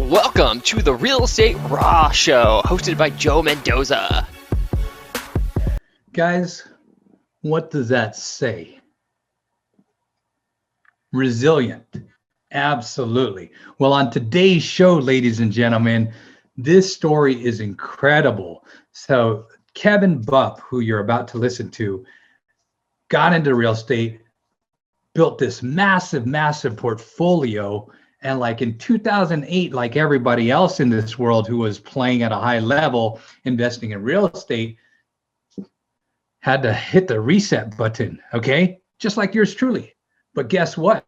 Welcome to the Real Estate Raw Show, hosted by Joe Mendoza. Guys, what does that say? Resilient. Absolutely. Well, on today's show, ladies and gentlemen, this story is incredible. So Kevin Bupp, who you're about to listen to, got into real estate, built this massive portfolio. And like in 2008, like everybody else in this world who was playing at a high level, investing in real estate, had to hit the reset button, okay? Just like yours truly. But guess what?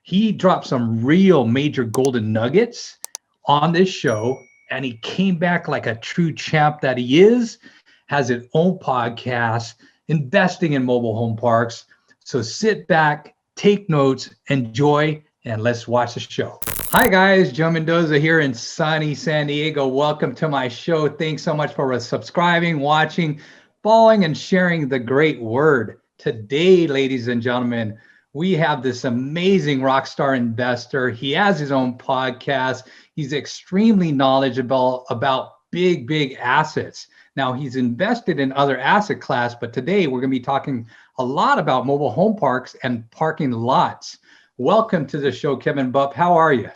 He dropped some real major golden nuggets on this show, and he came back like a true champ that he is, has his own podcast, investing in mobile home parks. So sit back, take notes, enjoy, and let's watch the show. Hi guys, Joe Mendoza here in sunny San Diego. Welcome to my show. Thanks so much for subscribing, watching, following, and sharing the great word. Today, ladies and gentlemen, we have this amazing rock star investor. He has his own podcast. He's extremely knowledgeable about big assets. Now, he's invested in other asset class, but today we're going to be talking a lot about mobile home parks and parking lots. Welcome to the show, Kevin Bupp. How are you?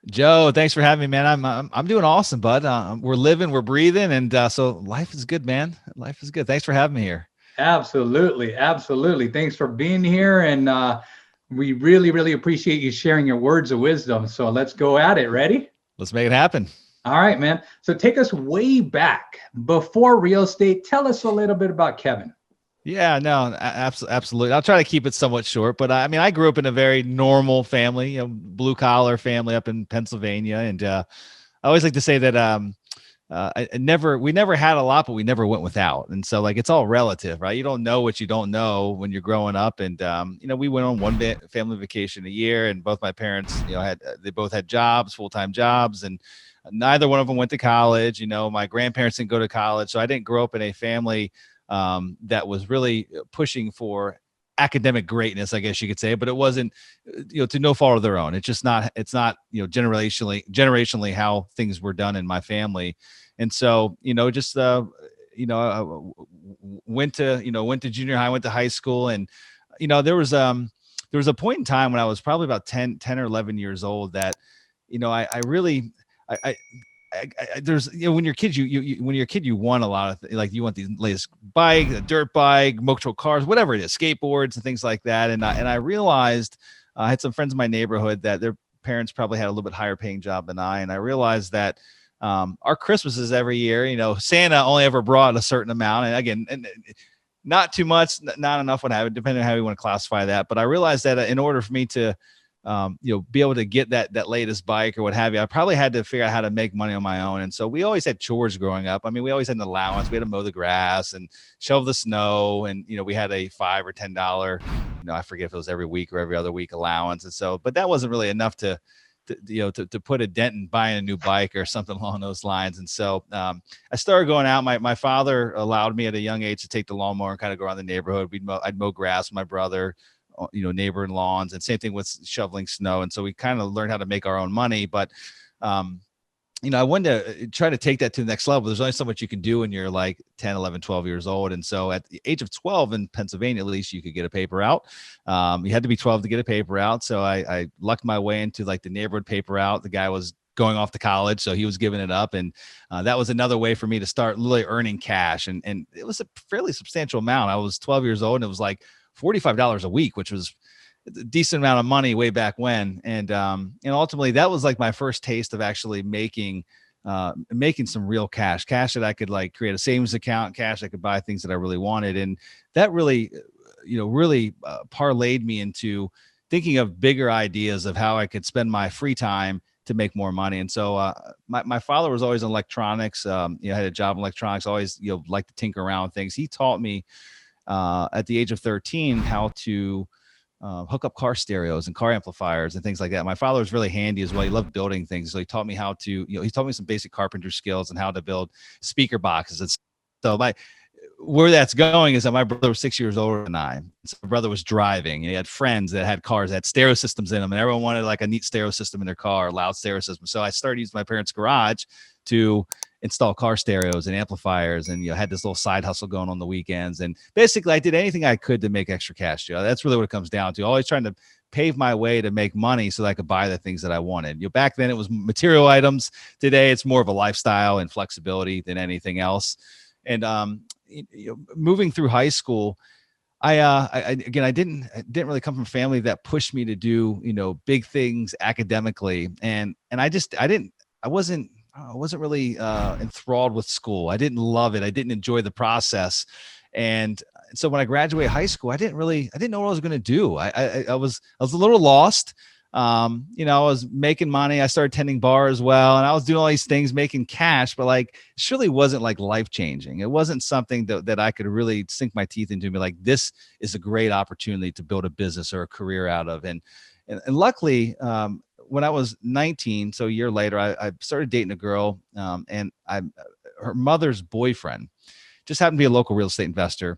Joe, thanks for having me, man. I'm doing awesome, bud. We're living, we're breathing, and so life is good, man. Life is good. Thanks for having me here. Absolutely. Thanks for being here, and we really appreciate you sharing your words of wisdom. So let's go at it. Ready? Let's make it happen. All right, man. So take us way back before real estate. Tell us a little bit about Kevin. Yeah, no, absolutely. I'll try to keep it somewhat short, but I mean, I grew up in a very normal family, blue collar family up in Pennsylvania. And I always like to say that we never had a lot, but we never went without. And so like, it's all relative, right? You don't know what you don't know when you're growing up. And, we went on one family vacation a year, and both my parents, they both had jobs, full-time jobs, and neither one of them went to college. My grandparents didn't go to college. So I didn't grow up in a family that was really pushing for academic greatness, I guess you could say, but it wasn't, to no fault of their own. It's not, generationally how things were done in my family. And so, went to junior high, went to high school. And, there was a point in time when I was probably about 10 or 11 years old that, there's, when you're kids, when you're a kid, you want a lot of like, you want the latest bike, a dirt bike, motor cars, whatever it is, skateboards and things like that. And I realized I had some friends in my neighborhood that their parents probably had a little bit higher paying job than I. And I realized that our Christmases every year, Santa only ever brought a certain amount. And again, not too much, not enough, what have it, depending on how you want to classify that. But I realized that in order for me to be able to get that latest bike or what have you, I probably had to figure out how to make money on my own. And so we always had chores growing up. I mean, we always had an allowance. We had to mow the grass and shovel the snow. And, we had a $5 or $10, I forget if it was every week or every other week allowance. And so, but that wasn't really enough to put a dent in buying a new bike or something along those lines. And so I started going out. My father allowed me at a young age to take the lawnmower and kind of go around the neighborhood. I'd mow grass with my brother, neighboring lawns, and same thing with shoveling snow. And so we kind of learned how to make our own money. But, I wanted to try to take that to the next level. There's only so much you can do when you're like 10, 11, 12 years old. And so at the age of 12 in Pennsylvania, at least, you could get a paper out. You had to be 12 to get a paper out. So I lucked my way into like the neighborhood paper out. The guy was going off to college, so he was giving it up. And that was another way for me to start really earning cash. And it was a fairly substantial amount. I was 12 years old, and it was like $45 a week, which was a decent amount of money way back when. And ultimately that was like my first taste of actually making some real cash that I could like create a savings account, cash I could buy things that I really wanted. And that really, parlayed me into thinking of bigger ideas of how I could spend my free time to make more money. And so my father was always in electronics, had a job in electronics, always, liked to tinker around with things. He taught me at the age of 13 how to hook up car stereos and car amplifiers and things like that. My father was really handy as well. He loved building things. So he taught me how to, he taught me some basic carpenter skills and how to build speaker boxes. And so where that's going is that my brother was 6 years older than I. So my brother was driving, and he had friends that had cars that had stereo systems in them, and everyone wanted like a neat stereo system in their car, a loud stereo system. So I started using my parents' garage to install car stereos and amplifiers, and had this little side hustle going on the weekends. And basically I did anything I could to make extra cash. That's really what it comes down to. Always trying to pave my way to make money so that I could buy the things that I wanted. Back then it was material items. Today it's more of a lifestyle and flexibility than anything else. And moving through high school, I didn't really come from a family that pushed me to do big things academically, and I wasn't really enthralled with school. I didn't love it. I didn't enjoy the process. And so when I graduated high school, I didn't know what I was going to do. I was a little lost. I was making money. I started attending bars as well, and I was doing all these things, making cash, but like, it surely wasn't like life changing. It wasn't something that I could really sink my teeth into and be like, this is a great opportunity to build a business or a career out of. And luckily, when I was 19, so a year later, I started dating a girl, and her mother's boyfriend just happened to be a local real estate investor.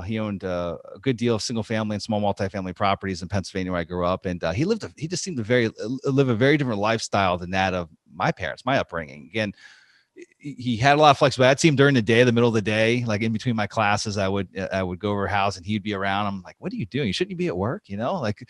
He owned a good deal of single family and small multifamily properties in Pennsylvania where I grew up. And he just seemed to live a very different lifestyle than that of my parents, my upbringing. Again, he had a lot of flexibility. I'd see him during the day, the middle of the day, like in between my classes, I would go over her house and he'd be around. I'm like, what are you doing? Shouldn't you be at work? Like,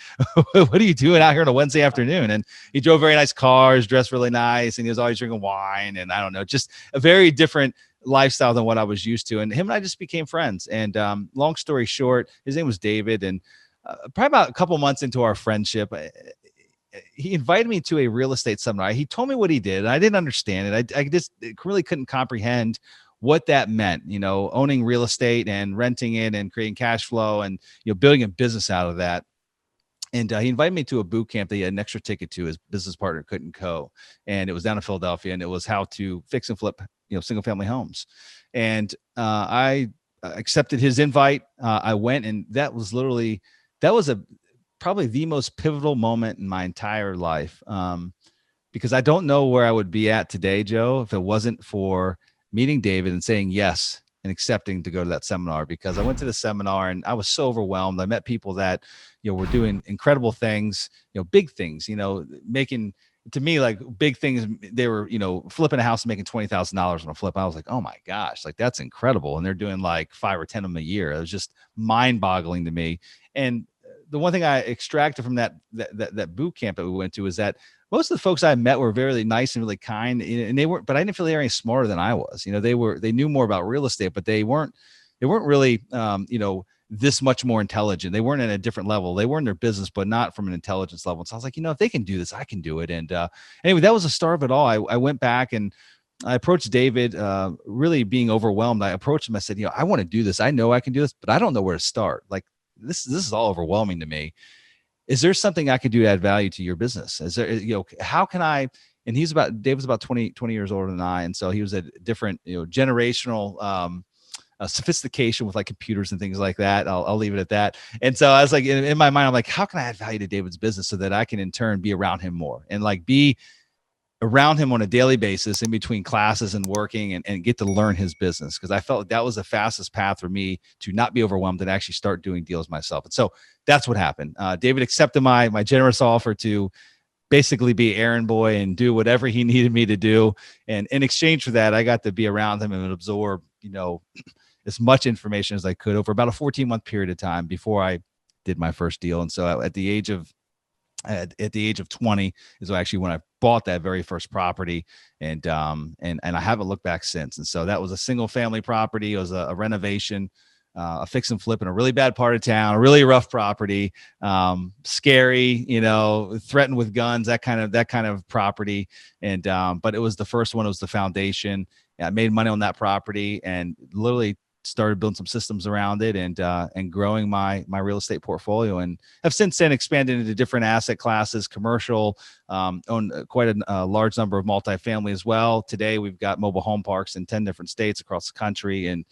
what are you doing out here on a Wednesday afternoon? And he drove very nice cars, dressed really nice. And he was always drinking wine. And I don't know, just a very different lifestyle than what I was used to. And him and I just became friends. And long story short, his name was David. And probably about a couple months into our friendship, he invited me to a real estate seminar. He told me what he did, and I didn't understand it. I just really couldn't comprehend what that meant, owning real estate and renting it and creating cash flow and, building a business out of that. And he invited me to a boot camp that he had an extra ticket to. His business partner couldn't go. And it was down in Philadelphia, and it was how to fix and flip, single family homes. And I accepted his invite. I went, and that was probably the most pivotal moment in my entire life. Because I don't know where I would be at today, Joe, if it wasn't for meeting David and saying yes and accepting to go to that seminar. Because I went to the seminar and I was so overwhelmed. I met people that, were doing incredible things, big things, making, to me, like big things. They were, flipping a house and making $20,000 on a flip. I was like, oh my gosh, like that's incredible. And they're doing like 5 or 10 of them a year. It was just mind boggling to me. And the one thing I extracted from that boot camp that we went to is that most of the folks I met were very nice and really kind, and but I didn't feel they were any smarter than I was. They knew more about real estate, but they weren't really, this much more intelligent. They weren't at a different level. They were in their business, but not from an intelligence level. So I was like, if they can do this, I can do it. And anyway, that was the start of it all. I went back and I approached David, really being overwhelmed. I approached him. I said, I want to do this. I know I can do this, but I don't know where to start. Like, this is all overwhelming to me. Is there something I could do to add value to your business? Is there, how can I, and David's about 20 years older than I. And so he was a different, generational, sophistication with like computers and things like that. I'll leave it at that. And so I was like, in my mind, I'm like, how can I add value to David's business so that I can in turn be around him more and like be around him on a daily basis in between classes and working and get to learn his business. Cause I felt like that was the fastest path for me to not be overwhelmed and actually start doing deals myself. And so that's what happened. David accepted my generous offer to basically be errand boy and do whatever he needed me to do. And in exchange for that, I got to be around him and absorb, as much information as I could over about a 14-month period of time before I did my first deal. And so at the age of 20 is actually when I bought that very first property, and I haven't looked back since. And so that was a single family property. It was a renovation, a fix and flip in a really bad part of town, a really rough property, scary, threatened with guns, that kind of property. And but it was the first one. It was the foundation. I made money on that property and literally started building some systems around it and growing my real estate portfolio, and have since then expanded into different asset classes, commercial, own quite a large number of multifamily as well. Today, we've got mobile home parks in 10 different states across the country, and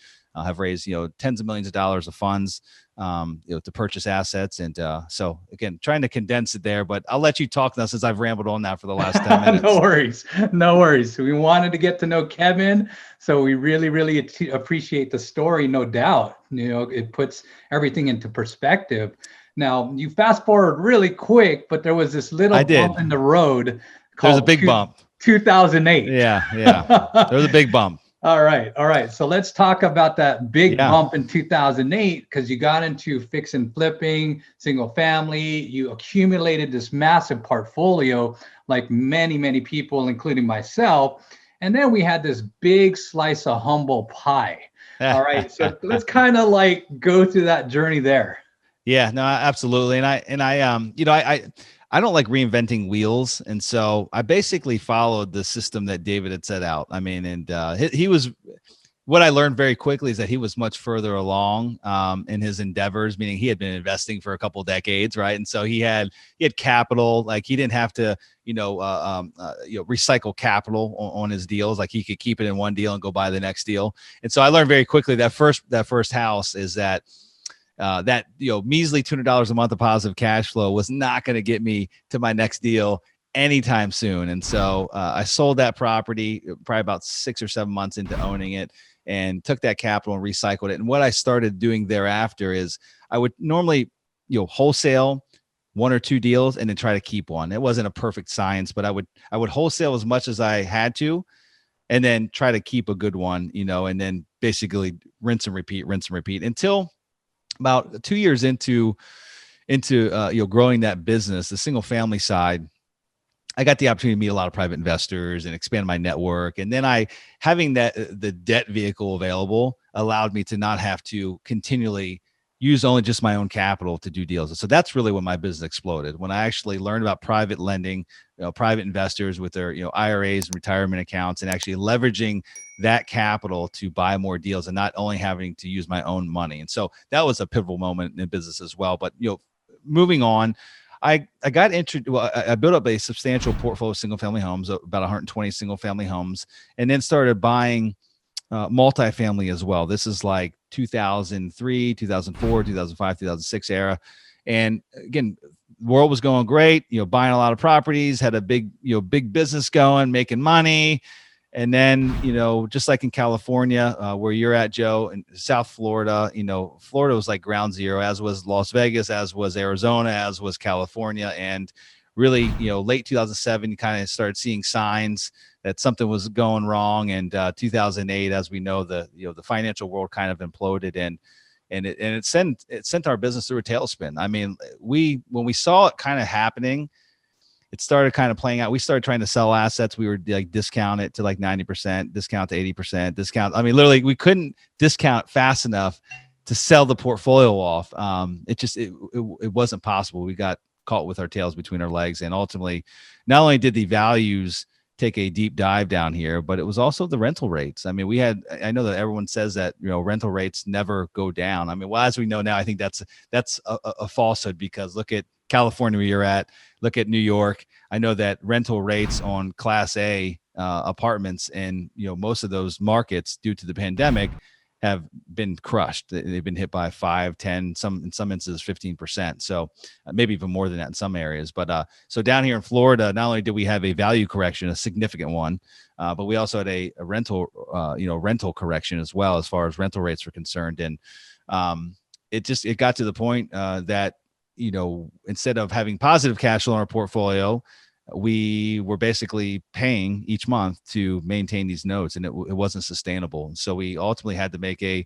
have raised, tens of millions of dollars of funds, to purchase assets. And so again, trying to condense it there, but I'll let you talk now since I've rambled on now for the last 10 minutes. No worries. No worries. We wanted to get to know Kevin. So we really appreciate the story, no doubt. It puts everything into perspective. Now, you fast forward really quick, but there was this little bump in the road. There's a big bump. 2008. Yeah. There was a big bump. All right. So let's talk about that big bump in 2008, because you got into fix and flipping, single family. You accumulated this massive portfolio, like many people, including myself. And then we had this big slice of humble pie. All right. So let's kind of like go through that journey there. Yeah, no, absolutely. And I don't like reinventing wheels. And so I basically followed the system that David had set out. I mean, and he was, what I learned very quickly is that he was much further along in his endeavors, meaning he had been investing for a couple of decades, right? And so he had capital. Like he didn't have to, recycle capital on his deals. Like he could keep it in one deal and go buy the next deal. And so I learned very quickly that first house is that measly $200 a month of positive cash flow was not going to get me to my next deal anytime soon. And so I sold that property probably about 6 or 7 months into owning it, and took that capital and recycled it. And what I started doing thereafter is I would normally, wholesale 1 or 2 deals and then try to keep one. It wasn't a perfect science, but I would wholesale as much as I had to, and then try to keep a good one, and then basically rinse and repeat until about 2 years into growing that business, the single family side. I got the opportunity to meet a lot of private investors and expand my network. And then having the debt vehicle available allowed me to not have to continually use only just my own capital to do deals. And so that's really when my business exploded. When I actually learned about private lending, private investors with their, IRAs and retirement accounts, and actually leveraging that capital to buy more deals and not only having to use my own money. And so that was a pivotal moment in business as well. But, moving on, I got introduced. Well, I built up a substantial portfolio of single family homes, about 120 single family homes, and then started buying multifamily as well. This is like 2003, 2004, 2005, 2006 era. And again, the world was going great, buying a lot of properties, had a big business going, making money. And then, just like in California, where you're at, Joe, in South Florida, Florida was like ground zero, as was Las Vegas, as was Arizona, as was California. And really, late 2007, you kind of started seeing signs that something was going wrong. And 2008, as we know, the financial world kind of imploded, and it sent our business through a tailspin. I mean, when we saw it kind of happening, it started kind of playing out. We started trying to sell assets. We were like discount it to like 90%, discount to 80%, discount. I mean, literally, we couldn't discount fast enough to sell the portfolio off. It wasn't possible. We got caught with our tails between our legs. And ultimately, not only did the values take a deep dive down here, but it was also the rental rates. I mean, I know that everyone says that, rental rates never go down. I mean, well, as we know now, I think that's a falsehood, because look at California where you're at, look at New York. I know that rental rates on Class A apartments in most of those markets due to the pandemic have been crushed. They've been hit by 5, 10, in some instances 15%. So maybe even more than that in some areas. But so down here in Florida, not only did we have a value correction, a significant one, but we also had a rental correction as well, as far as rental rates were concerned. And it got to the point that instead of having positive cash flow in our portfolio, we were basically paying each month to maintain these notes, and it wasn't sustainable. And so we ultimately had to make a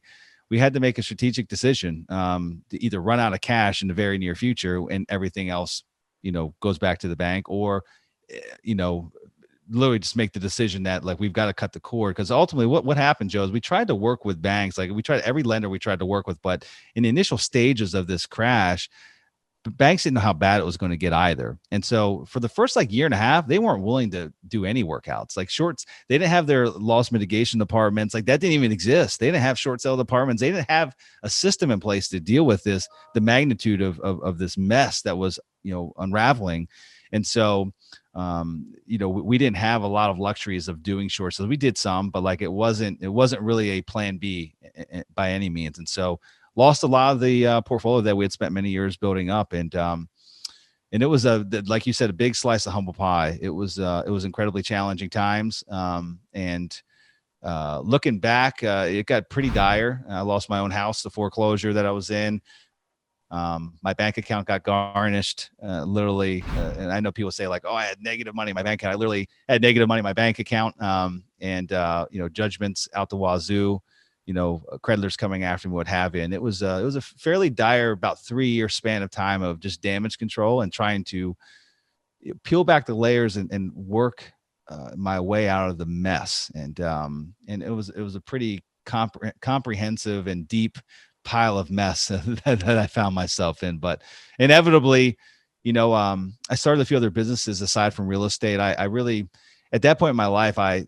strategic decision to either run out of cash in the very near future and everything else, goes back to the bank, or, literally just make the decision that like, we've got to cut the cord. Because ultimately what happened, Joe, is we tried to work with banks. Like every lender we tried to work with, but in the initial stages of this crash, banks didn't know how bad it was going to get either. And so for the first year and a half, they weren't willing to do any workouts, like shorts. They didn't have their loss mitigation departments. Like that didn't even exist. They didn't have short sale departments. They didn't have a system in place to deal with the magnitude of this mess that was, unraveling. And so we didn't have a lot of luxuries of doing short sales. We did some, but like it wasn't really a plan B by any means. And so lost a lot of the portfolio that we had spent many years building up. And it was like you said, a big slice of humble pie. It was incredibly challenging times. Looking back, it got pretty dire. I lost my own house, the foreclosure that I was in. My bank account got garnished, literally. And I know people say like, oh, I had negative money in my bank account. I literally had negative money in my bank account. Judgments out the wazoo, creditors coming after me, what have you. And it was a fairly dire, about 3-year span of time of just damage control and trying to peel back the layers and work my way out of the mess. And it was a pretty comprehensive and deep pile of mess that I found myself in. But inevitably, I started a few other businesses aside from real estate. I really, at that point in my life, I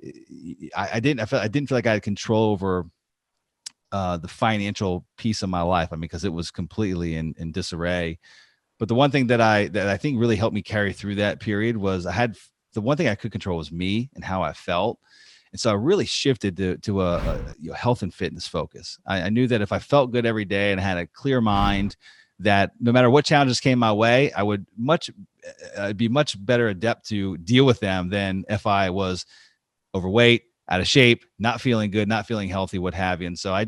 didn't feel like I had control over the financial piece of my life. I mean, because it was completely in disarray. But the one thing that I think really helped me carry through that period was the one thing I could control was me and how I felt. And so I really shifted to a health and fitness focus. I knew that if I felt good every day and had a clear mind, that no matter what challenges came my way, I'd be much better adept to deal with them than if I was overweight, out of shape, not feeling good, not feeling healthy, what have you. And so I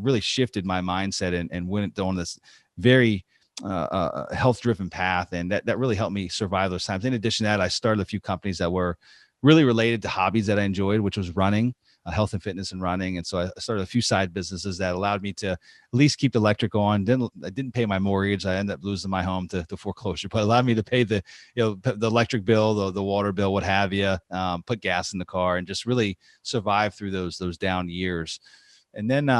really shifted my mindset and went on this very health-driven path. And that really helped me survive those times. In addition to that, I started a few companies that were really related to hobbies that I enjoyed, which was running, health and fitness and running. And so I started a few side businesses that allowed me to at least keep the electric on. I didn't pay my mortgage. I ended up losing my home to foreclosure, but allowed me to pay the electric bill, the water bill, what have you, put gas in the car, and just really survive through those down years. And then,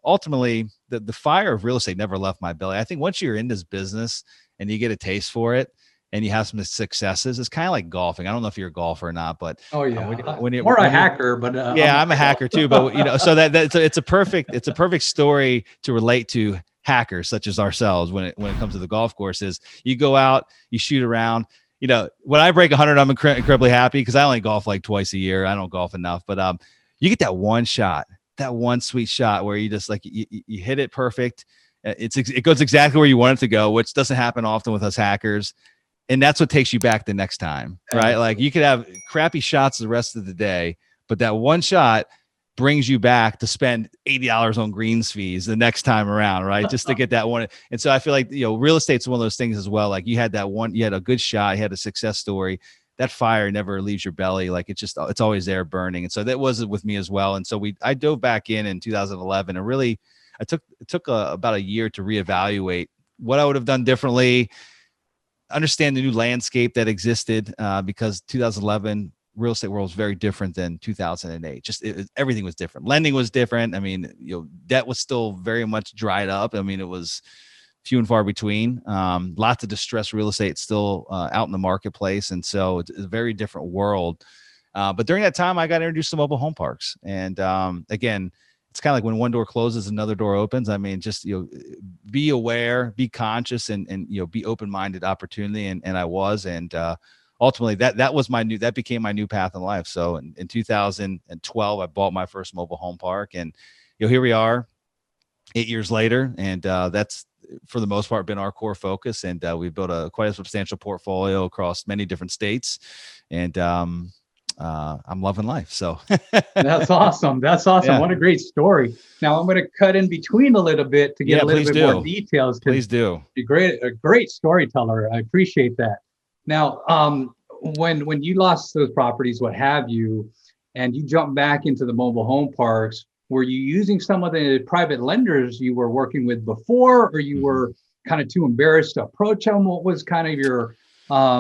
ultimately the fire of real estate never left my belly. I think once you're in this business and you get a taste for it, and you have some successes, it's kind of like golfing. I don't know if you're a golfer or not, but oh yeah, when you're a hacker, but I'm a hacker too. But so it's a perfect story to relate to hackers such as ourselves when it comes to the golf course. Is you go out, you shoot around. When I break 100, I'm incredibly happy because I only golf like twice a year. I don't golf enough, but you get that one shot, that one sweet shot where you just like you hit it perfect. It goes exactly where you want it to go, which doesn't happen often with us hackers. And that's what takes you back the next time, right? Like you could have crappy shots the rest of the day, but that one shot brings you back to spend $80 on greens fees the next time around, right? Just to get that one. And so I feel like, real estate's one of those things as well. Like you had a good shot, you had a success story. That fire never leaves your belly. Like it's always there burning. And so that was with me as well. And so I dove back in 2011 and really, it took about a year to reevaluate what I would have done differently, understand the new landscape that existed, because 2011 real estate world was very different than 2008. Just everything was different. Lending was different. I mean, debt was still very much dried up. I mean, it was few and far between. Lots of distressed real estate still out in the marketplace, and so it's a very different world. But during that time, I got introduced to mobile home parks, and again, it's kind of like when one door closes, another door opens. I mean, just, be aware, be conscious, and be open-minded opportunity. And I was, and ultimately that became my new path in life. So in 2012, I bought my first mobile home park, and here we are 8 years later. And that's for the most part been our core focus. And we've built quite a substantial portfolio across many different states. And I'm loving life. So That's awesome. Yeah. What a great story. Now I'm going to cut in between a little bit to get a little bit more details. Please do. You're a great storyteller. I appreciate that. Now, when you lost those properties, what have you, and you jumped back into the mobile home parks, were you using some of the private lenders you were working with before, or you were kind of too embarrassed to approach them? What was kind of your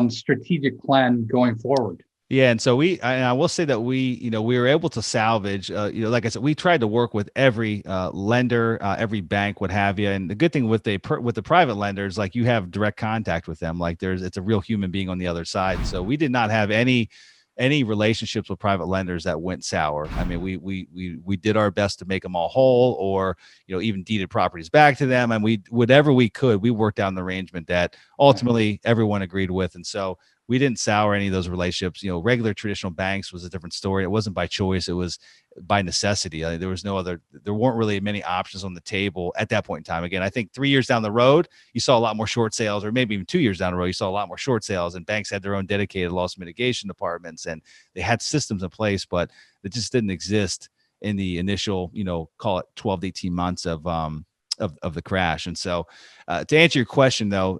strategic plan going forward? Yeah. And so I will say that we were able to salvage, like I said, we tried to work with every lender, every bank, what have you. And the good thing with the private lenders, like you have direct contact with them, like it's a real human being on the other side. So we did not have any relationships with private lenders that went sour. I mean, we did our best to make them all whole, or, even deeded properties back to them. And whatever we could, we worked out an arrangement that ultimately everyone agreed with. And so we didn't sour any of those relationships. Regular traditional banks was a different story. It wasn't by choice. It was by necessity. There weren't really many options on the table at that point in time. Again, I think 3 years down the road, you saw a lot more short sales, or maybe even 2 years down the road, you saw a lot more short sales, and banks had their own dedicated loss mitigation departments, and they had systems in place, but it just didn't exist in the initial, call it 12 to 18 months of the crash. And so to answer your question though,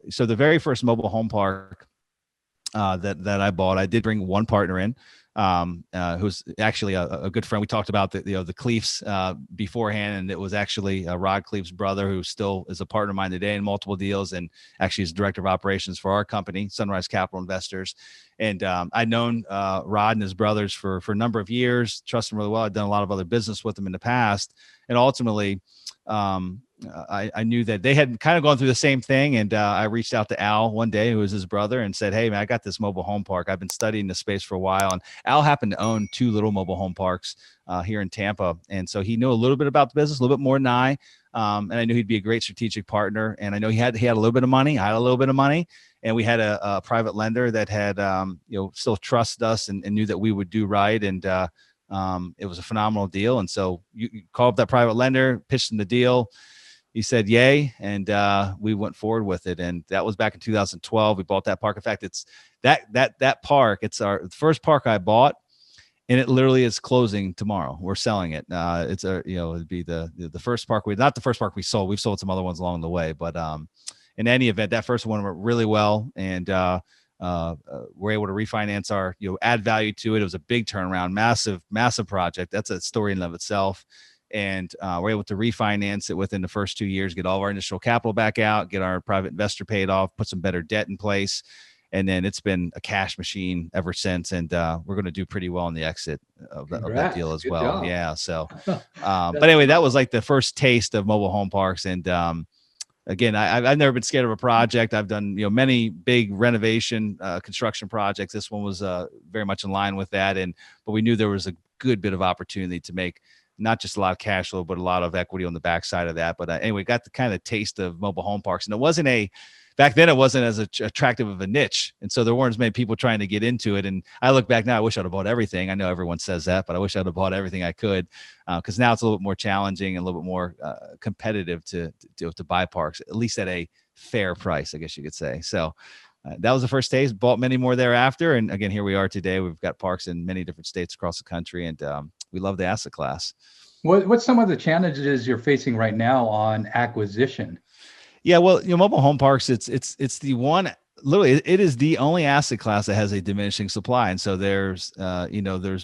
so the very first mobile home park that I bought, I did bring one partner in, who's actually a good friend. We talked about the Cleefs beforehand, and it was actually Rod Cleef's brother, who still is a partner of mine today in multiple deals, and actually is director of operations for our company, Sunrise Capital Investors. And I'd known Rod and his brothers for a number of years, trust them really well. I'd done a lot of other business with them in the past, and ultimately, I knew that they had kind of gone through the same thing. And I reached out to Al one day, who was his brother, and said, "Hey man, I got this mobile home park. I've been studying this space for a while." And Al happened to own 2 little mobile home parks here in Tampa. And so he knew a little bit about the business, a little bit more than I. And I knew he'd be a great strategic partner. And I know he had a little bit of money. I had a little bit of money. And we had a private lender that had, still trusted us and knew that we would do right. And it was a phenomenal deal. And so you call up that private lender, pitched him the deal. He said, yay. And we went forward with it. And that was back in 2012. We bought that park. In fact, it's that park. It's our first park I bought, and it literally is closing tomorrow. We're selling it. It'd be the first park not the first park we sold. We've sold some other ones along the way, but in any event, that first one went really well. And we're able to refinance our, add value to it. It was a big turnaround, massive project. That's a story in and of itself. And we're able to refinance it within the first 2 years, get all of our initial capital back out, get our private investor paid off, put some better debt in place. And then it's been a cash machine ever since. And we're going to do pretty well on the exit of that deal as well. Job. Yeah. So, but anyway, that was like the first taste of mobile home parks. And again, I've never been scared of a project. I've done, many big renovation construction projects. This one was very much in line with that. But we knew there was a good bit of opportunity to make not just a lot of cash flow, but a lot of equity on the backside of that. But anyway, got the kind of taste of mobile home parks. And back then it wasn't as attractive of a niche. And so there weren't as many people trying to get into it. And I look back now, I wish I'd have bought everything. I know everyone says that, but I wish I'd have bought everything I could, because now it's a little bit more challenging and a little bit more competitive to buy parks, at least at a fair price, I guess you could say. So that was the first taste, bought many more thereafter. And again, here we are today. We've got parks in many different states across the country, and we love the asset class. What's some of the challenges you're facing right now on acquisition? Yeah, well, mobile home parks, it's the one, literally, it is the only asset class that has a diminishing supply. And so there's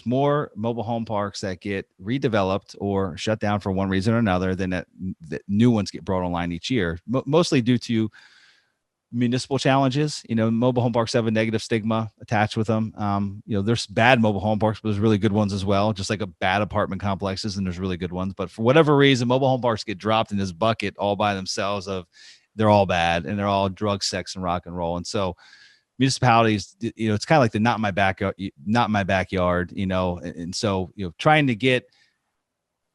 more mobile home parks that get redeveloped or shut down for one reason or another than that new ones get brought online each year, mostly due to municipal challenges. Mobile home parks have a negative stigma attached with them. There's bad mobile home parks, but there's really good ones as well, just like a bad apartment complexes, and there's really good ones. But for whatever reason, mobile home parks get dropped in this bucket all by themselves of they're all bad and they're all drug, sex, and rock and roll. And so municipalities, it's kind of like the not my backyard, and so trying to get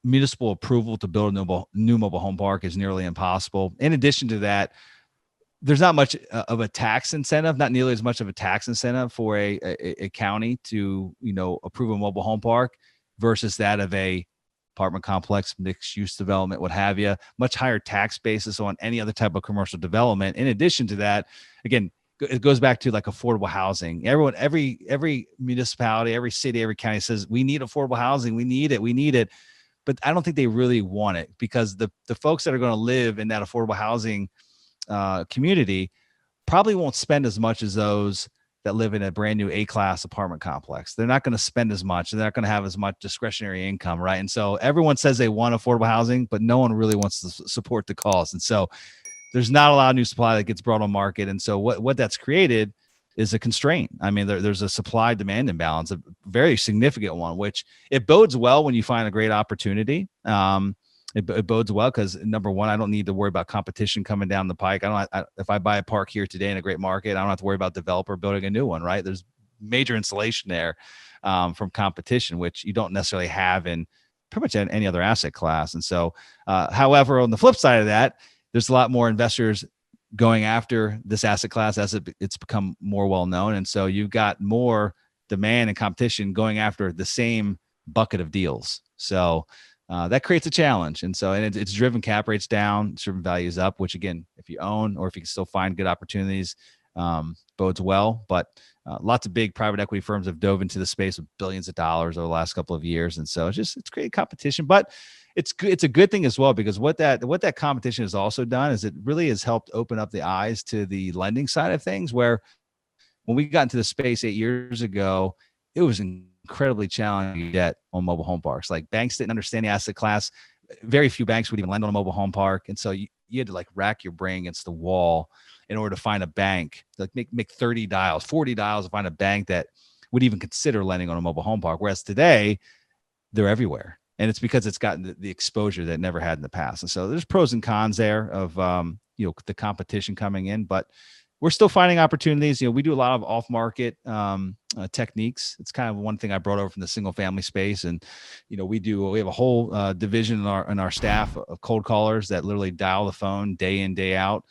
municipal approval to build a new mobile home park is nearly impossible. In addition to that, there's not much of a tax incentive, not nearly as much of a tax incentive for a county to, approve a mobile home park versus that of a apartment complex, mixed use development, what have you. Much higher tax basis on any other type of commercial development. In addition to that, again, it goes back to like affordable housing. Every municipality, every city, every county says, we need affordable housing. We need it. But I don't think they really want it, because the folks that are going to live in that affordable housing community probably won't spend as much as those that live in a brand new A-class apartment complex. They're not going to spend as much. They're not going to have as much discretionary income, right? And so everyone says they want affordable housing, but no one really wants to support the cause. And so there's not a lot of new supply that gets brought on market. And so what that's created is a constraint. I mean, there's a supply-demand imbalance, a very significant one, which it bodes well when you find a great opportunity. It bodes well because, number one, I don't need to worry about competition coming down the pike. If I buy a park here today in a great market, I don't have to worry about developer building a new one, right? There's major insulation there from competition, which you don't necessarily have in pretty much any other asset class. And so, however, on the flip side of that, there's a lot more investors going after this asset class as it's become more well known. And so you've got more demand and competition going after the same bucket of deals. So that creates a challenge. And so, and it's driven cap rates down, it's driven values up, which again, if you own or if you can still find good opportunities, bodes well. But lots of big private equity firms have dove into the space with billions of dollars over the last couple of years. And so it's created competition, but it's a good thing as well, because what that competition has also done is it really has helped open up the eyes to the lending side of things, where when we got into the space 8 years ago, it was incredibly challenging to get on mobile home parks. Like, banks didn't understand the asset class. Very few banks would even lend on a mobile home park. And so you had to like rack your brain against the wall in order to find a bank, like make 30 dials, 40 dials to find a bank that would even consider lending on a mobile home park. Whereas today, they're everywhere. And it's because it's gotten the exposure that it never had in the past. And so there's pros and cons there of, the competition coming in, but we're still finding opportunities. We do a lot of off-market techniques. It's kind of one thing I brought over from the single family space. And, we have a whole division in our staff of cold callers that literally dial the phone day in, day out.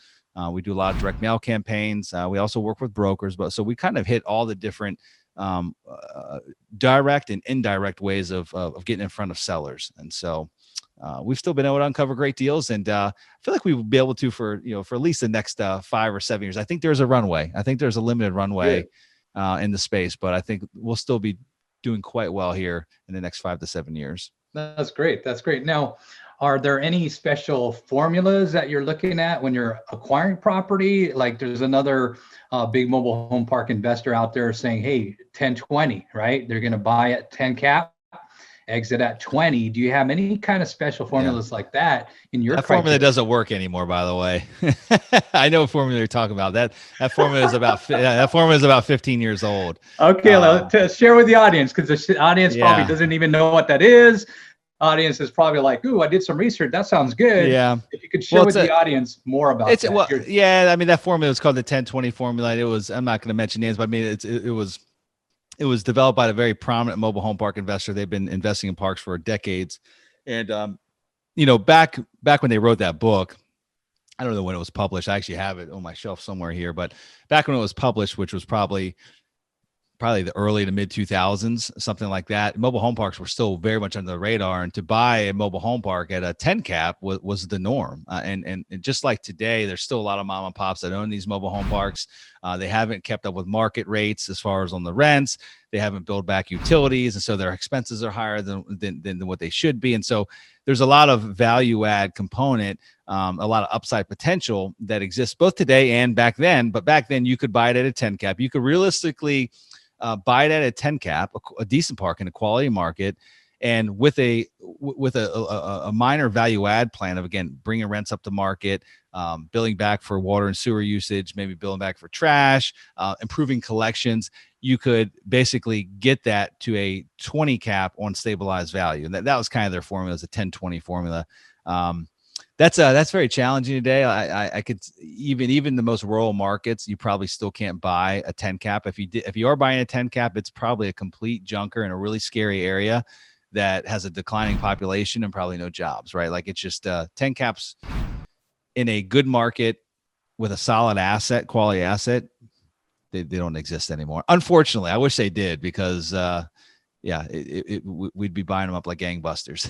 We do a lot of direct mail campaigns. We also work with brokers, but so we kind of hit all the different direct and indirect ways of getting in front of sellers. And so we've still been able to uncover great deals, and I feel like we will be able to for at least the next 5 or 7 years. I think there's a runway. I think there's a limited runway in the space, but I think we'll still be doing quite well here in the next 5 to 7 years. That's great. That's great. Now, are there any special formulas that you're looking at when you're acquiring property? Like, there's another big mobile home park investor out there saying, hey, 10-20, right? They're going to buy at 10 cap, exit at 20. Do you have any kind of special formulas like that in your criteria? Formula doesn't work anymore, by the way. I know what formula you're talking about. That formula is about 15 years old. Okay, let's share with the audience, because the audience probably doesn't even know what that is. Audience is probably like, ooh, I did some research. That sounds good. Yeah. If you could share with the audience more about that. Well, I mean, that formula is called the 10-20 formula. It was, I'm not going to mention names, but I mean, it was developed by a very prominent mobile home park investor. They've been investing in parks for decades. And, back when they wrote that book, I don't know when it was published. I actually have it on my shelf somewhere here, but back when it was published, which was probably the early to mid 2000s, something like that, mobile home parks were still very much under the radar. And to buy a mobile home park at a 10 cap was the norm. And just like today, there's still a lot of mom and pops that own these mobile home parks. They haven't kept up with market rates as far as on the rents. They haven't built back utilities. And so their expenses are higher than what they should be. And so there's a lot of value add component, a lot of upside potential that exists both today and back then. But back then you could buy it at a 10 cap. You could realistically buy it at a 10 cap, a decent park in a quality market, and with a minor value add plan of, again, bringing rents up to market, billing back for water and sewer usage, maybe billing back for trash, improving collections. You could basically get that to a 20 cap on stabilized value. And that was kind of their formula, is a 10-20 formula. That's very challenging today. I could even the most rural markets, you probably still can't buy a 10 cap. If you are buying a 10 cap, it's probably a complete junker in a really scary area that has a declining population and probably no jobs, right? Like, it's just 10 caps in a good market with a solid asset, quality asset. They don't exist anymore. Unfortunately, I wish they did, because we'd be buying them up like gangbusters.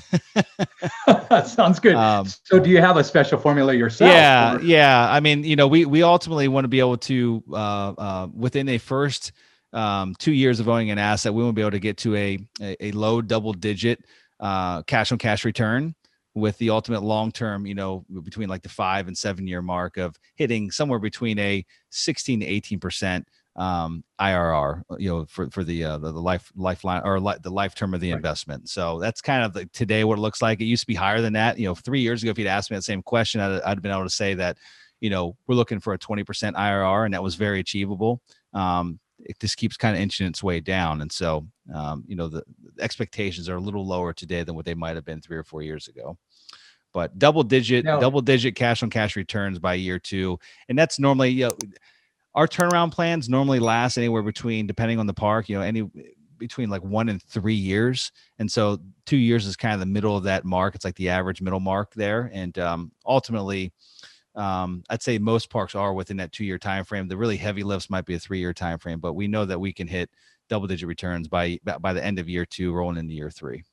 That sounds good. So do you have a special formula yourself? Yeah. I mean, we ultimately want to be able to, within a first 2 years of owning an asset, we want to be able to get to a low double-digit cash on cash return, with the ultimate long-term, between like the 5 and 7 year mark of hitting somewhere between a 16 to 18% IRR, for the lifeline or the life term of the investment. So that's kind of today what it looks like. It used to be higher than that. 3 years ago, if you'd asked me that same question, I'd have been able to say that, we're looking for a 20% IRR, and that was very achievable. It just keeps kind of inching its way down. And so, the expectations are a little lower today than what they might have been 3 or 4 years ago. But double digit cash on cash returns by year 2. And that's normally, our turnaround plans normally last anywhere between, depending on the park, between like 1 and 3 years. And so 2 years is kind of the middle of that mark. It's like the average middle mark there. And ultimately, I'd say most parks are within that 2-year time frame. The really heavy lifts might be a 3-year time frame, but we know that we can hit double-digit returns by the end of year 2, rolling into year 3.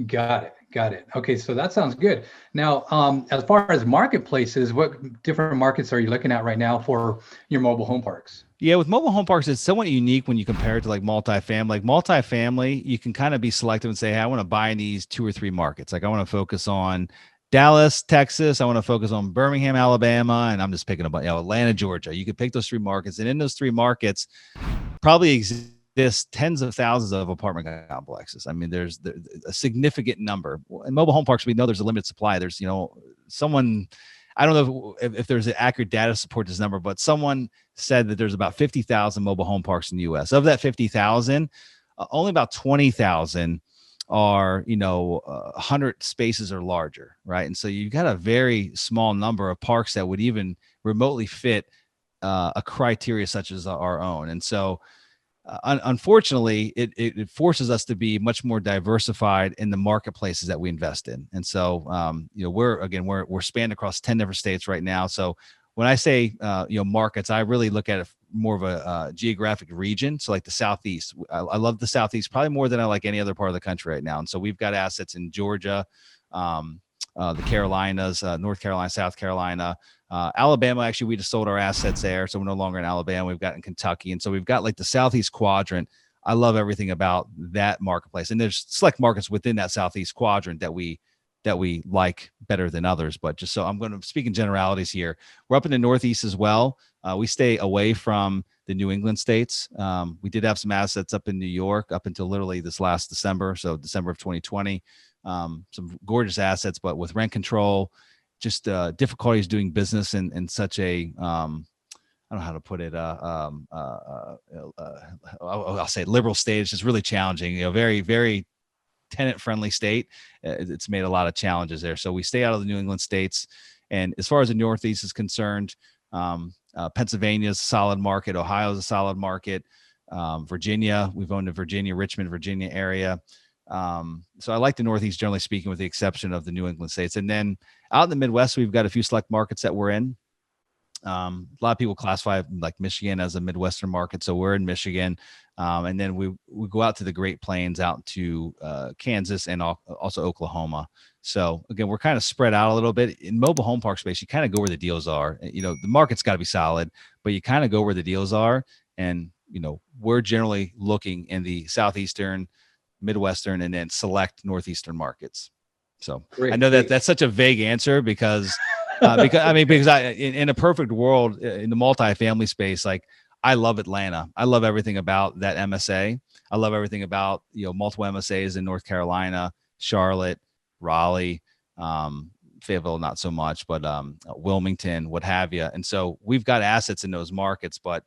Got it. Got it. Okay, so that sounds good. Now, as far as marketplaces, what different markets are you looking at right now for your mobile home parks? Yeah, with mobile home parks, it's somewhat unique when you compare it to like multifamily. Like multifamily, you can kind of be selective and say, hey, I want to buy in these 2 or 3 markets. Like I want to focus on Dallas, Texas. I want to focus on Birmingham, Alabama, and I'm just picking up, Atlanta, Georgia. You could pick those 3 markets, and in those 3 markets, probably exist tens of thousands of apartment complexes. I mean, there's a significant number. In mobile home parks, we know there's a limited supply. There's, someone, I don't know if there's an accurate data to support this number, but someone said that there's about 50,000 mobile home parks in the U.S. Of that 50,000, only about 20,000 are, 100 spaces or larger, right? And so you've got a very small number of parks that would even remotely fit a criteria such as our own. And so unfortunately, it forces us to be much more diversified in the marketplaces that we invest in. And so, we're spanned across 10 different states right now. So when I say, markets, I really look at it more of a geographic region. So like the Southeast, I love the Southeast probably more than I like any other part of the country right now. And so we've got assets in Georgia, the Carolinas, North Carolina, South Carolina, Alabama. Actually, we just sold our assets there, so we're no longer in Alabama. We've got in Kentucky, and so we've got like the Southeast quadrant. I love everything about that marketplace, and there's select markets within that Southeast quadrant that we like better than others. But just so I'm going to speak in generalities here, we're up in the Northeast as well. We stay away from the New England states. We did have some assets up in New York up until literally this last December, so December of 2020. Some gorgeous assets, but with rent control, just difficulties doing business in such a I don't know how to put it. I'll say liberal state. It's just really challenging. Very, very tenant-friendly state. It's made a lot of challenges there. So we stay out of the New England states. And as far as the Northeast is concerned, Pennsylvania is a solid market. Ohio is a solid market. Virginia, we've owned the Richmond, Virginia area. So I like the Northeast, generally speaking, with the exception of the New England states. And then out in the Midwest, we've got a few select markets that we're in. A lot of people classify like Michigan as a Midwestern market. So we're in Michigan. And then we go out to the Great Plains, out to Kansas, and also Oklahoma. So again, we're kind of spread out a little bit. In mobile home park space, you kind of go where the deals are. The market's got to be solid, but you kind of go where the deals are. And, we're generally looking in the Southeastern, Midwestern, and then select Northeastern markets. So great, I know that's such a vague answer because in a perfect world in the multifamily space, like I love Atlanta. I love everything about that MSA. I love everything about, multiple MSAs in North Carolina, Charlotte, Raleigh, Fayetteville, not so much, but Wilmington, what have you. And so we've got assets in those markets, but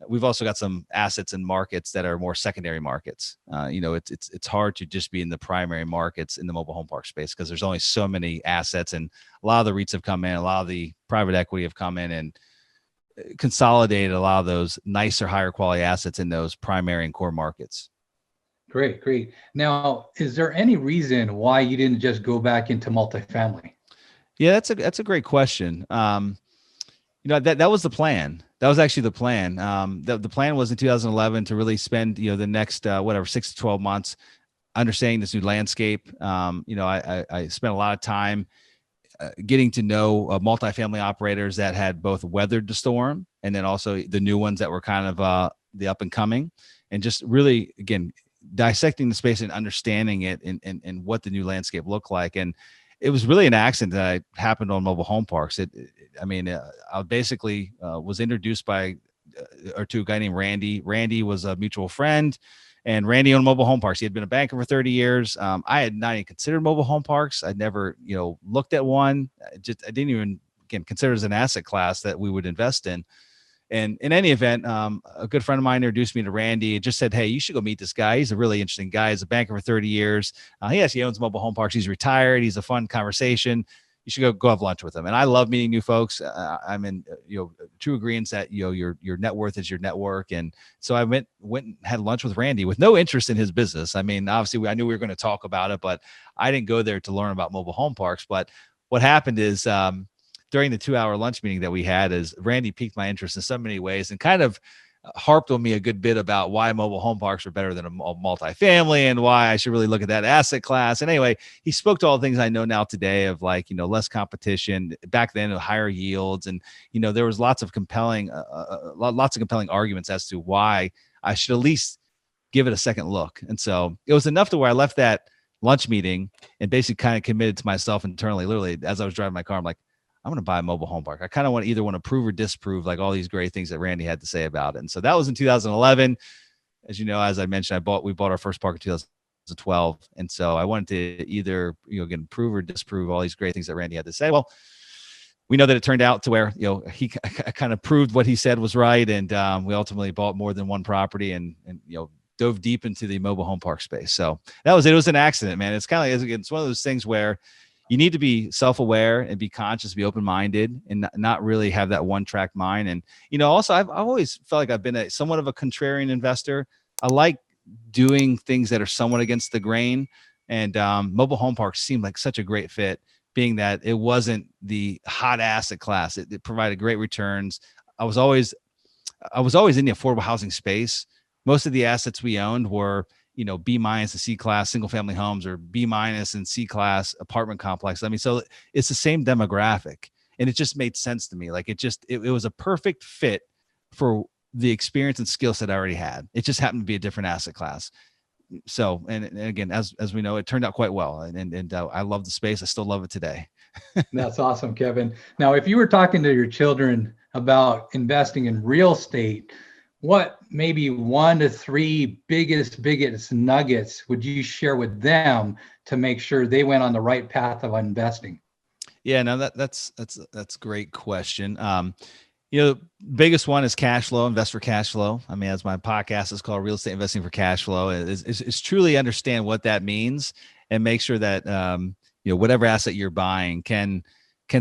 we've also got some assets in markets that are more secondary markets. It's hard to just be in the primary markets in the mobile home park space because there's only so many assets, and a lot of the REITs have come in, a lot of the private equity have come in and consolidated a lot of those nicer, higher quality assets in those primary and core markets. Great. Now, is there any reason why you didn't just go back into multifamily? Yeah, that's a great question. That was the plan. That was actually the plan. The plan was in 2011 to really spend, the next 6 to 12 months understanding this new landscape. I spent a lot of time getting to know multifamily operators that had both weathered the storm and then also the new ones that were kind of the up and coming, and just really, again, dissecting the space and understanding it and what the new landscape looked like. And it was really an accident that happened on mobile home parks. I basically was introduced to a guy named Randy. Randy was a mutual friend, and Randy owned mobile home parks. He had been a banker for 30 years. I had not even considered mobile home parks. I'd never, looked at one. I didn't even, consider it as an asset class that we would invest in. And in any event, a good friend of mine introduced me to Randy and just said, hey, you should go meet this guy. He's a really interesting guy. He's a banker for 30 years. He actually owns mobile home parks. He's retired. He's a fun conversation. You should go have lunch with him. And I love meeting new folks. I'm in, true agreement that, your net worth is your network. And so I went and had lunch with Randy with no interest in his business. I mean, obviously I knew we were going to talk about it, but I didn't go there to learn about mobile home parks. But what happened is, during the 2-hour lunch meeting that we had is Randy piqued my interest in so many ways and kind of harped on me a good bit about why mobile home parks are better than a multifamily and why I should really look at that asset class. And anyway, he spoke to all the things I know now today of like, less competition back then, higher yields. And, there was lots of compelling arguments as to why I should at least give it a second look. And so it was enough to where I left that lunch meeting and basically kind of committed to myself internally, literally as I was driving my car, I'm like, I'm going to buy a mobile home park. I kind of want to prove or disprove like all these great things that Randy had to say about it. And so that was in 2011. As you know, as I mentioned, we bought our first park in 2012. And so I wanted to either, again, prove or disprove all these great things that Randy had to say. Well, we know that it turned out to where, he kind of proved what he said was right. And we ultimately bought more than one property and dove deep into the mobile home park space. So that was it. It was an accident, man. It's kind of like, it's one of those things where you need to be self-aware and be conscious, be open-minded, and not really have that one-track mind. And, also I've always felt like I've been somewhat of a contrarian investor. I like doing things that are somewhat against the grain. And mobile home parks seemed like such a great fit, being that it wasn't the hot asset class. It provided great returns. I was always in the affordable housing space. Most of the assets we owned were, B- and C class single family homes or B- and C class apartment complex. I mean, so it's the same demographic, and it just made sense to me. Like it was a perfect fit for the experience and skill set I already had. It just happened to be a different asset class. So, and again, as we know, it turned out quite well, and I love the space. I still love it today. That's awesome, Kevin. Now, if you were talking to your children about investing in real estate, what maybe 1 to 3 biggest nuggets would you share with them to make sure they went on the right path of investing? Yeah, no, that's a great question. Biggest one is cash flow, invest for cash flow. I mean, as my podcast is called Real Estate Investing for Cash Flow, is truly understand what that means and make sure that, whatever asset you're buying can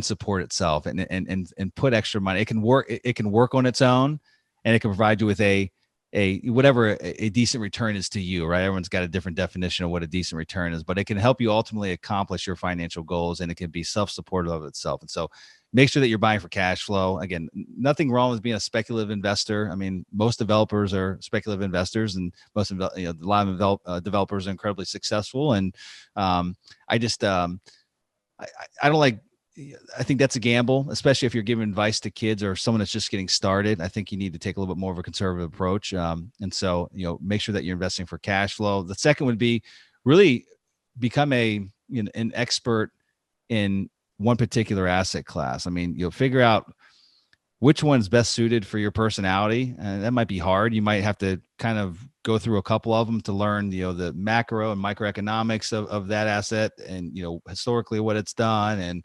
support itself and put extra money. It can work on its own, and it can provide you with a whatever a decent return is to you, right? Everyone's got a different definition of what a decent return is, but it can help you ultimately accomplish your financial goals, and it can be self-supportive of itself. And so make sure that you're buying for cash flow. Again, nothing wrong with being a speculative investor. I mean, most developers are speculative investors, and a lot of developers are incredibly successful. And I don't like, I think that's a gamble, especially if you're giving advice to kids or someone that's just getting started. I think you need to take a little bit more of a conservative approach. And so, make sure that you're investing for cash flow. The second would be really become an expert in one particular asset class. I mean, you'll figure out which one's best suited for your personality. And that might be hard. You might have to kind of go through a couple of them to learn, the macro and microeconomics of that asset, and, historically what it's done, and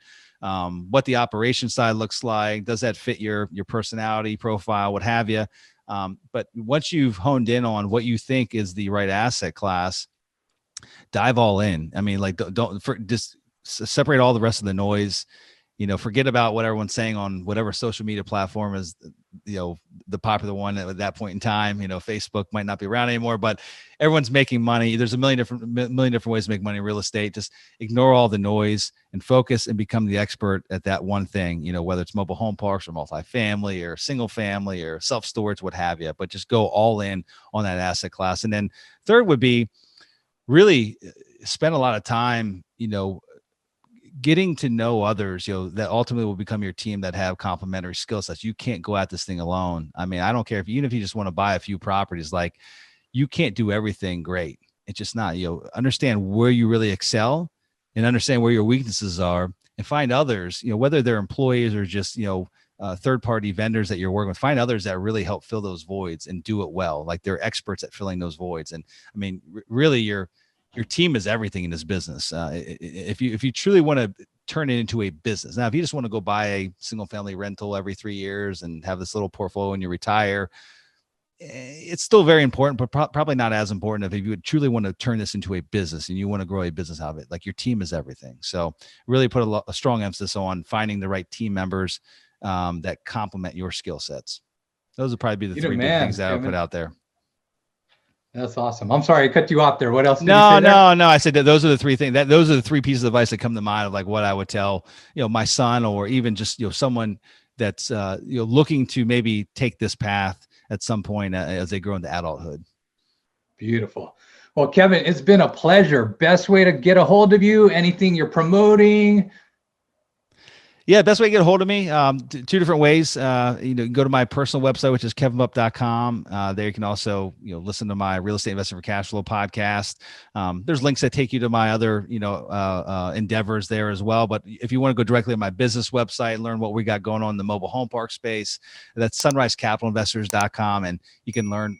what the operation side looks like. Does that fit your personality profile, what have you? But once you've honed in on what you think is the right asset class, dive all in. I mean, like, just separate all the rest of the noise. Forget about what everyone's saying on whatever social media platform is, the popular one at that point in time. Facebook might not be around anymore, but everyone's making money. There's a million different ways to make money in real estate. Just ignore all the noise and focus and become the expert at that one thing, whether it's mobile home parks or multifamily or single family or self-storage, what have you, but just go all in on that asset class. And then third would be really spend a lot of time, getting to know others, that ultimately will become your team that have complementary skill sets. You can't go at this thing alone. I mean, I don't care even if you just want to buy a few properties, like, you can't do everything great. It's just not, understand where you really excel and understand where your weaknesses are, and find others, whether they're employees or just, third-party vendors that you're working with, find others that really help fill those voids and do it well. Like, they're experts at filling those voids. And I mean, really your team is everything in this business. If you truly want to turn it into a business. Now, if you just want to go buy a single family rental every 3 years and have this little portfolio and you retire, it's still very important, but probably not as important if you would truly want to turn this into a business and you want to grow a business out of it. Like, your team is everything. So really put a strong emphasis on finding the right team members that complement your skill sets. Those would probably be the three big things that I would put out there. That's awesome. I'm sorry I cut you off there. What else did you No, say there? no. I said that those are the three things those are the three pieces of advice that come to mind of like what I would tell, my son, or even just, someone that's, looking to maybe take this path at some point as they grow into adulthood. Beautiful. Well, Kevin, it's been a pleasure. Best way to get a hold of you, anything you're promoting? Yeah, best way to get a hold of me, two different ways. Go to my personal website, which is kevinbupp.com. There you can also, listen to my Real Estate Investing for Cash Flow podcast. There's links that take you to my other, endeavors there as well. But if you want to go directly to my business website and learn what we got going on in the mobile home park space, that's sunrisecapitalinvestors.com. And you can learn,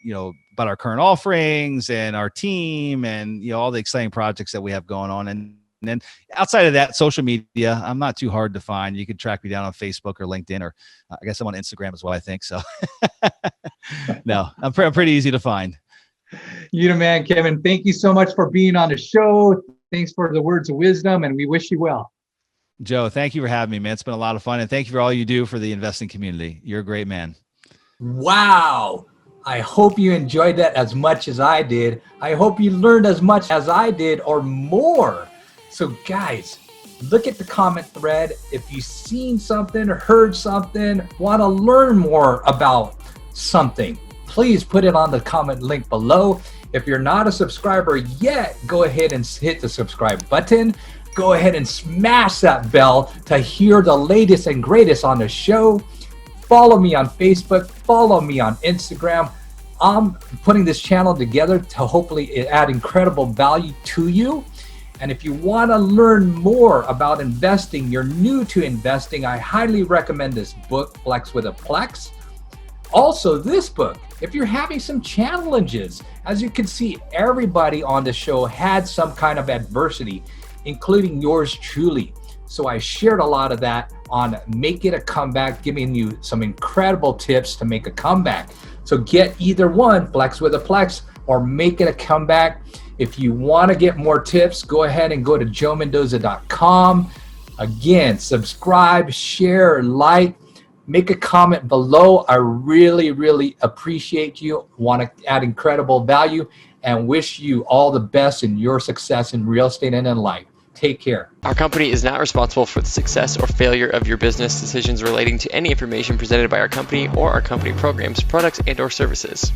about our current offerings and our team and, all the exciting projects that we have going on. And then outside of that, social media, I'm not too hard to find. You can track me down on Facebook or LinkedIn, or I guess I'm on Instagram as well, I think. So no, I'm pretty easy to find. You the man, Kevin. Thank you so much for being on the show. Thanks for the words of wisdom, and we wish you well. Joe, thank you for having me, man. It's been a lot of fun. And thank you for all you do for the investing community. You're a great man. Wow. I hope you enjoyed that as much as I did. I hope you learned as much as I did or more. So guys, look at the comment thread. If you've seen something or heard something, want to learn more about something, please put it on the comment link below. If you're not a subscriber yet, go ahead and hit the subscribe button. Go ahead and smash that bell to hear the latest and greatest on the show. Follow me on Facebook, follow me on Instagram. I'm putting this channel together to hopefully add incredible value to you. And if you want to learn more about investing, you're new to investing, I highly recommend this book, Flex with a Plex. Also, this book, if you're having some challenges, as you can see, everybody on the show had some kind of adversity, including yours truly. So I shared a lot of that on Make It a Comeback, giving you some incredible tips to make a comeback. So get either one, Flex with a Plex or Make It a Comeback. If you want to get more tips, go ahead and go to joemendoza.com. Again, subscribe, share, like, make a comment below. I really, really appreciate you. Want to add incredible value and wish you all the best in your success in real estate and in life. Take care. Our company is not responsible for the success or failure of your business decisions relating to any information presented by our company or our company programs, products, and/or services.